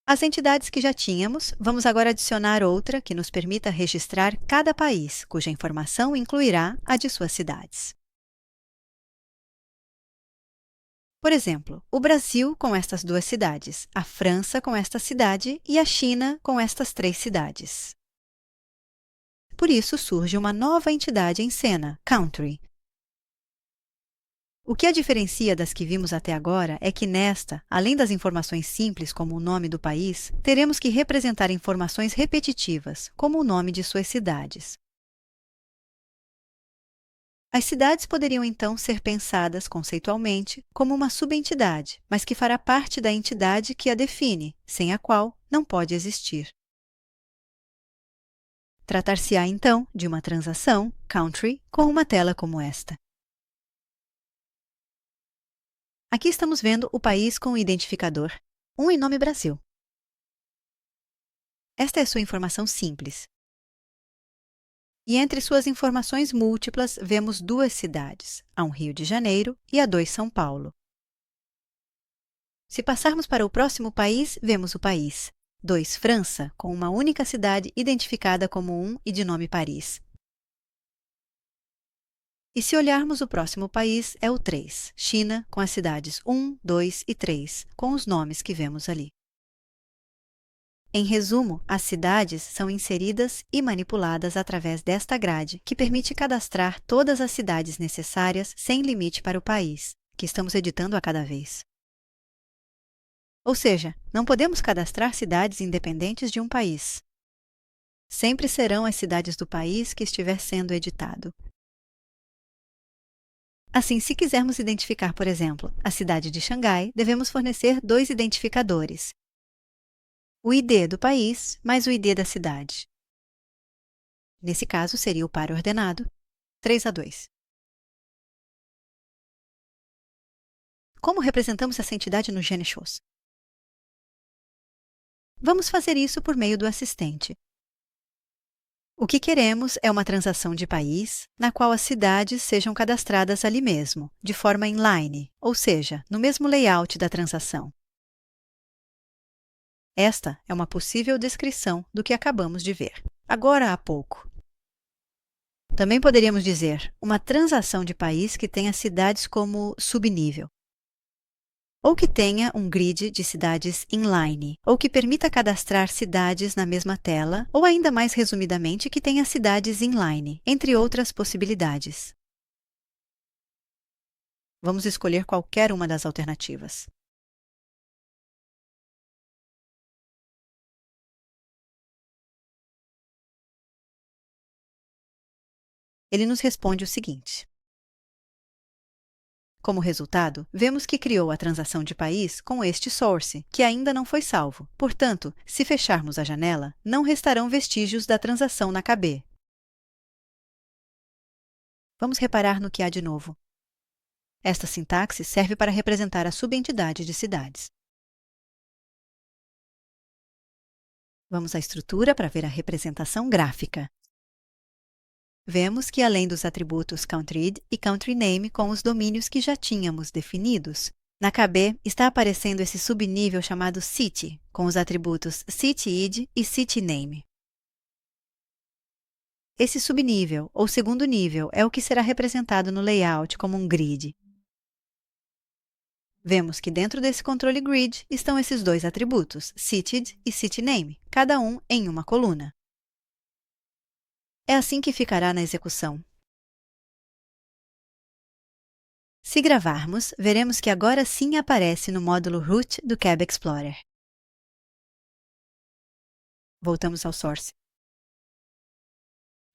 As entidades que já tínhamos, vamos agora adicionar outra que nos permita registrar cada país, cuja informação incluirá a de suas cidades. Por exemplo, o Brasil com estas duas cidades, a França com esta cidade e a China com estas 3 cidades. Por isso surge uma nova entidade em cena, Country. O que a diferencia das que vimos até agora é que nesta, além das informações simples como o nome do país, teremos que representar informações repetitivas, como o nome de suas cidades. As cidades poderiam então ser pensadas conceitualmente como uma subentidade, mas que fará parte da entidade que a define, sem a qual não pode existir. Tratar-se-á então de uma transação, country, com uma tela como esta. Aqui estamos vendo o país com o identificador, em nome Brasil. Esta é sua informação simples. E entre suas informações múltiplas, vemos 2 cidades, a Rio de Janeiro e a 2 São Paulo. Se passarmos para o próximo país, vemos o país 2 França, com uma única cidade identificada como e de nome Paris. E se olharmos o próximo país, é o 3, China, com as cidades 1, 2 e 3, com os nomes que vemos ali. Em resumo, as cidades são inseridas e manipuladas através desta grade, que permite cadastrar todas as cidades necessárias sem limite para o país, que estamos editando a cada vez. Ou seja, não podemos cadastrar cidades independentes de um país. Sempre serão as cidades do país que estiver sendo editado. Assim, se quisermos identificar, por exemplo, a cidade de Xangai, devemos fornecer 2 identificadores. O ID do país mais o ID da cidade. Nesse caso, seria o par ordenado 3 a 2. Como representamos essa entidade no GeneShows? Vamos fazer isso por meio do assistente. O que queremos é uma transação de país, na qual as cidades sejam cadastradas ali mesmo, de forma inline, ou seja, no mesmo layout da transação. Esta é uma possível descrição do que acabamos de ver, agora há pouco. Também poderíamos dizer uma transação de país que tenha cidades como subnível, ou que tenha um grid de cidades inline, ou que permita cadastrar cidades na mesma tela, ou ainda mais resumidamente que tenha cidades inline, entre outras possibilidades. Vamos escolher qualquer uma das alternativas. Ele nos responde o seguinte. Como resultado, vemos que criou a transação de país com este source, que ainda não foi salvo. Portanto, se fecharmos a janela, não restarão vestígios da transação na KB. Vamos reparar no que há de novo. Esta sintaxe serve para representar a subentidade de cidades. Vamos à estrutura para ver a representação gráfica. Vemos que, além dos atributos countryID e countryname com os domínios que já tínhamos definidos, na KB está aparecendo esse subnível chamado city, com os atributos cityID e cityname. Esse subnível, ou segundo nível, é o que será representado no layout como um grid. Vemos que dentro desse controle grid estão esses 2 atributos, cityID e cityname, cada um em uma coluna. É assim que ficará na execução. Se gravarmos, veremos que agora sim aparece no módulo root do CAB Explorer. Voltamos ao source.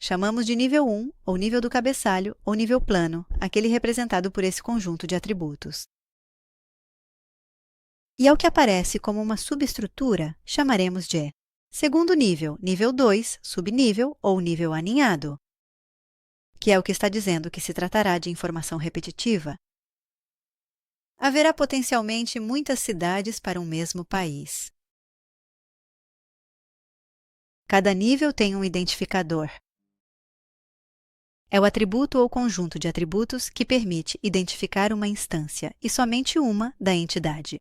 Chamamos de nível 1, ou nível do cabeçalho, ou nível plano, aquele representado por esse conjunto de atributos. E ao que aparece como uma subestrutura, chamaremos de segundo nível, nível 2, subnível ou nível aninhado, que é o que está dizendo que se tratará de informação repetitiva. Haverá potencialmente muitas cidades para um mesmo país. Cada nível tem um identificador. É o atributo ou conjunto de atributos que permite identificar uma instância, e somente uma, da entidade.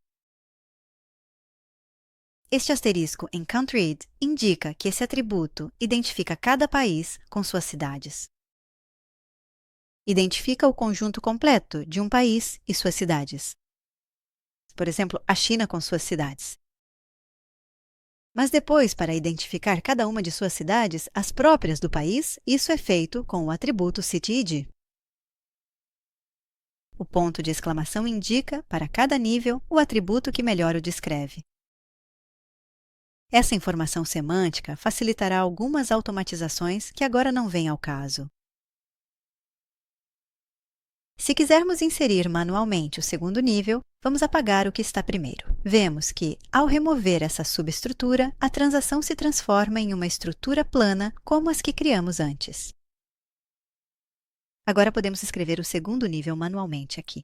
Este asterisco em CountryID indica que esse atributo identifica cada país com suas cidades. Identifica o conjunto completo de um país e suas cidades. Por exemplo, a China com suas cidades. Mas depois, para identificar cada uma de suas cidades, as próprias do país, isso é feito com o atributo CityID. O ponto de exclamação indica, para cada nível, o atributo que melhor o descreve. Essa informação semântica facilitará algumas automatizações que agora não vêm ao caso. Se quisermos inserir manualmente o segundo nível, vamos apagar o que está primeiro. Vemos que, ao remover essa subestrutura, a transação se transforma em uma estrutura plana como as que criamos antes. Agora podemos escrever o segundo nível manualmente aqui.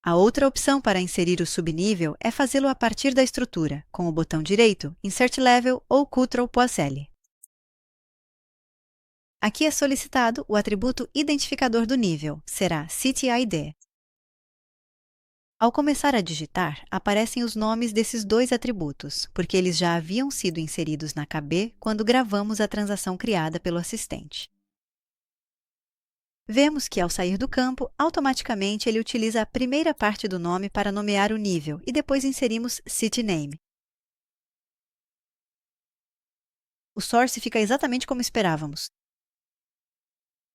A outra opção para inserir o subnível é fazê-lo a partir da estrutura, com o botão direito Insert Level ou Ctrl+L. Aqui é solicitado o atributo identificador do nível, será CityID. Ao começar a digitar, aparecem os nomes desses dois atributos, porque eles já haviam sido inseridos na KB quando gravamos a transação criada pelo assistente. Vemos que, ao sair do campo, automaticamente ele utiliza a primeira parte do nome para nomear o nível e depois inserimos CityName. O source fica exatamente como esperávamos.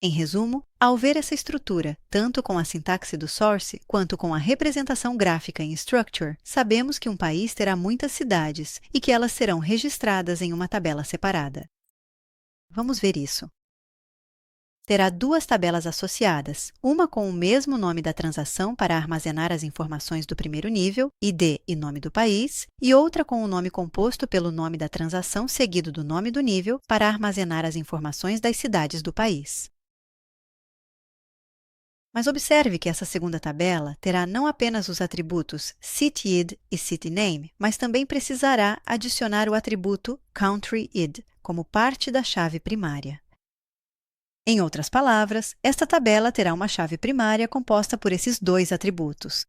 Em resumo, ao ver essa estrutura, tanto com a sintaxe do source quanto com a representação gráfica em structure, sabemos que um país terá muitas cidades e que elas serão registradas em uma tabela separada. Vamos ver isso. Terá duas tabelas associadas, uma com o mesmo nome da transação para armazenar as informações do primeiro nível, ID e nome do país, e outra com o nome composto pelo nome da transação seguido do nome do nível para armazenar as informações das cidades do país. Mas observe que essa segunda tabela terá não apenas os atributos CityID e CityName, mas também precisará adicionar o atributo CountryID como parte da chave primária. Em outras palavras, esta tabela terá uma chave primária composta por esses dois atributos.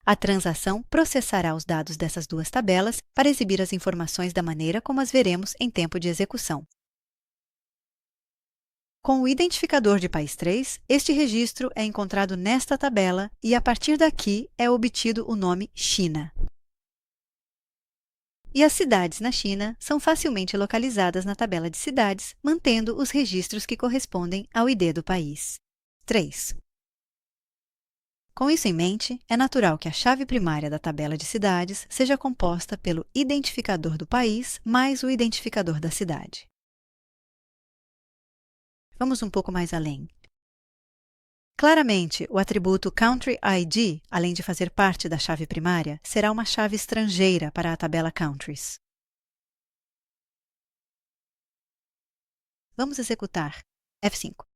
A transação processará os dados dessas duas tabelas para exibir as informações da maneira como as veremos em tempo de execução. Com o identificador de país 3, este registro é encontrado nesta tabela e, a partir daqui, é obtido o nome China. E as cidades na China são facilmente localizadas na tabela de cidades, mantendo os registros que correspondem ao ID do país. 3. Com isso em mente, é natural que a chave primária da tabela de cidades seja composta pelo identificador do país mais o identificador da cidade. Vamos um pouco mais além. Claramente, o atributo CountryID, além de fazer parte da chave primária, será uma chave estrangeira para a tabela Countries. Vamos executar F5.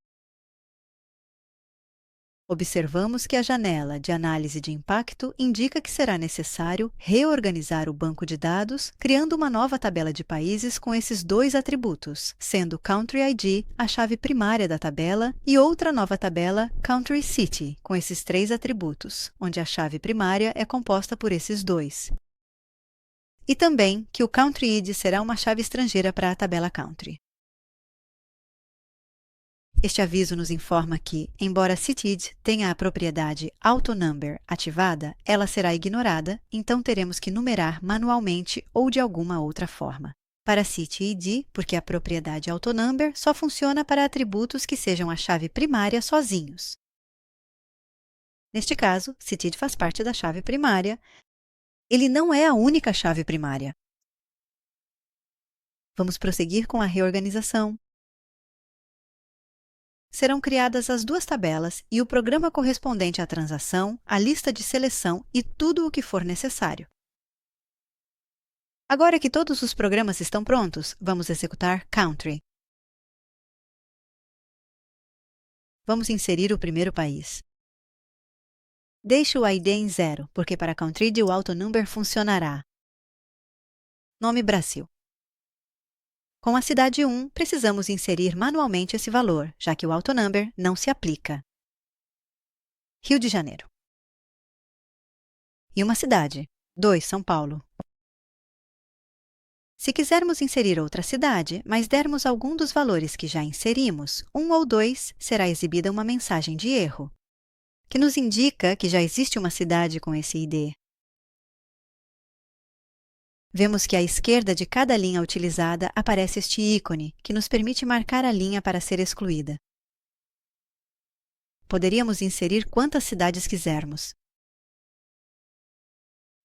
Observamos que a janela de análise de impacto indica que será necessário reorganizar o banco de dados, criando uma nova tabela de países com esses dois atributos, sendo CountryID a chave primária da tabela e outra nova tabela CountryCity, com esses três atributos, onde a chave primária é composta por esses dois. E também que o CountryID será uma chave estrangeira para a tabela Country. Este aviso nos informa que, embora CityID tenha a propriedade AutoNumber ativada, ela será ignorada, então teremos que numerar manualmente ou de alguma outra forma. Para CityID, porque a propriedade AutoNumber só funciona para atributos que sejam a chave primária sozinhos. Neste caso, CityID faz parte da chave primária. Ele não é a única chave primária. Vamos prosseguir com a reorganização. Serão criadas as duas tabelas e o programa correspondente à transação, a lista de seleção e tudo o que for necessário. Agora que todos os programas estão prontos, vamos executar Country. Vamos inserir o primeiro país. Deixe o ID em 0, porque para CountryID o AutoNumber funcionará. Nome Brasil. Com a cidade 1, precisamos inserir manualmente esse valor, já que o AutoNumber não se aplica. Rio de Janeiro. e uma cidade. 2, São Paulo. Se quisermos inserir outra cidade, mas dermos algum dos valores que já inserimos, 1 ou 2, será exibida uma mensagem de erro, que nos indica que já existe uma cidade com esse ID. Vemos que à esquerda de cada linha utilizada aparece este ícone, que nos permite marcar a linha para ser excluída. Poderíamos inserir quantas cidades quisermos.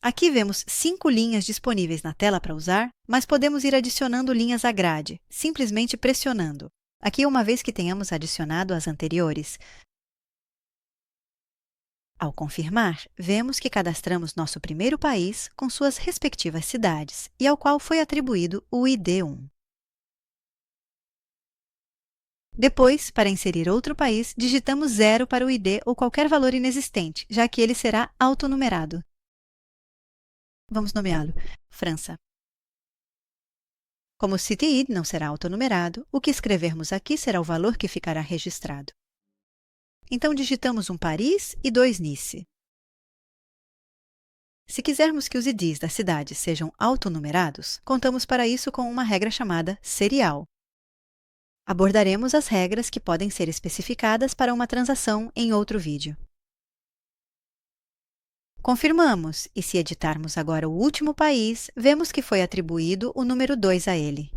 Aqui vemos 5 linhas disponíveis na tela para usar, mas podemos ir adicionando linhas à grade, simplesmente pressionando. Aqui uma vez que tenhamos adicionado as anteriores. Ao confirmar, vemos que cadastramos nosso primeiro país com suas respectivas cidades e ao qual foi atribuído o ID 1. Depois, para inserir outro país, digitamos 0 para o ID ou qualquer valor inexistente, já que ele será autonumerado. Vamos nomeá-lo França. Como o CityID não será autonumerado, o que escrevermos aqui será o valor que ficará registrado. Então, digitamos um Paris e 2 Nice. Se quisermos que os IDs das cidades sejam autonumerados, contamos para isso com uma regra chamada serial. Abordaremos as regras que podem ser especificadas para uma transação em outro vídeo. Confirmamos, e se editarmos agora o último país, vemos que foi atribuído o número 2 a ele.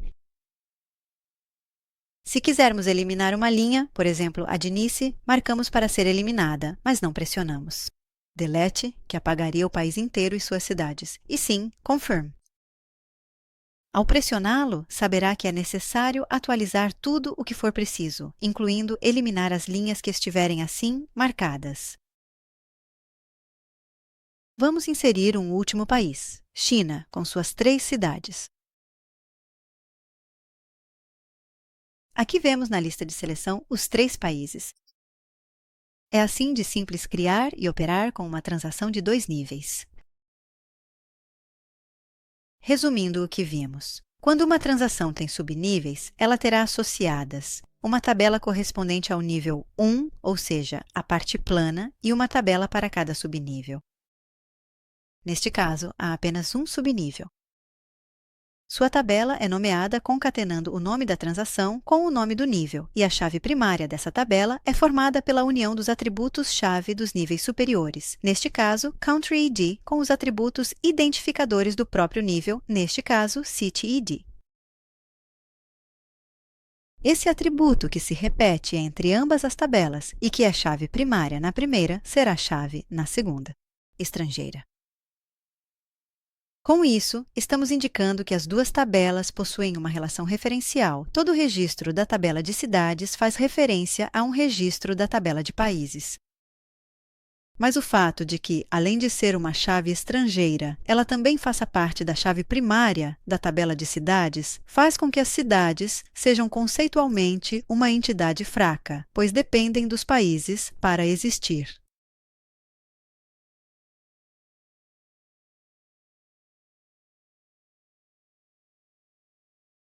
Se quisermos eliminar uma linha, por exemplo, a de Nice, marcamos para ser eliminada, mas não pressionamos. Delete, que apagaria o país inteiro e suas cidades, e sim, Confirm. Ao pressioná-lo, saberá que é necessário atualizar tudo o que for preciso, incluindo eliminar as linhas que estiverem assim marcadas. Vamos inserir um último país, China, com suas 3 cidades. Aqui vemos na lista de seleção os 3 países. É assim de simples criar e operar com uma transação de 2 níveis. Resumindo o que vimos, quando uma transação tem subníveis, ela terá associadas uma tabela correspondente ao nível 1, ou seja, a parte plana, e uma tabela para cada subnível. Neste caso, há apenas um subnível. Sua tabela é nomeada concatenando o nome da transação com o nome do nível, e a chave primária dessa tabela é formada pela união dos atributos-chave dos níveis superiores, neste caso, Country ID, com os atributos identificadores do próprio nível, neste caso, City ID. Esse atributo que se repete entre ambas as tabelas e que é chave primária na primeira, será chave na segunda, estrangeira. Com isso, estamos indicando que as duas tabelas possuem uma relação referencial. Todo registro da tabela de cidades faz referência a um registro da tabela de países. Mas o fato de que, além de ser uma chave estrangeira, ela também faça parte da chave primária da tabela de cidades, faz com que as cidades sejam conceitualmente uma entidade fraca, pois dependem dos países para existir.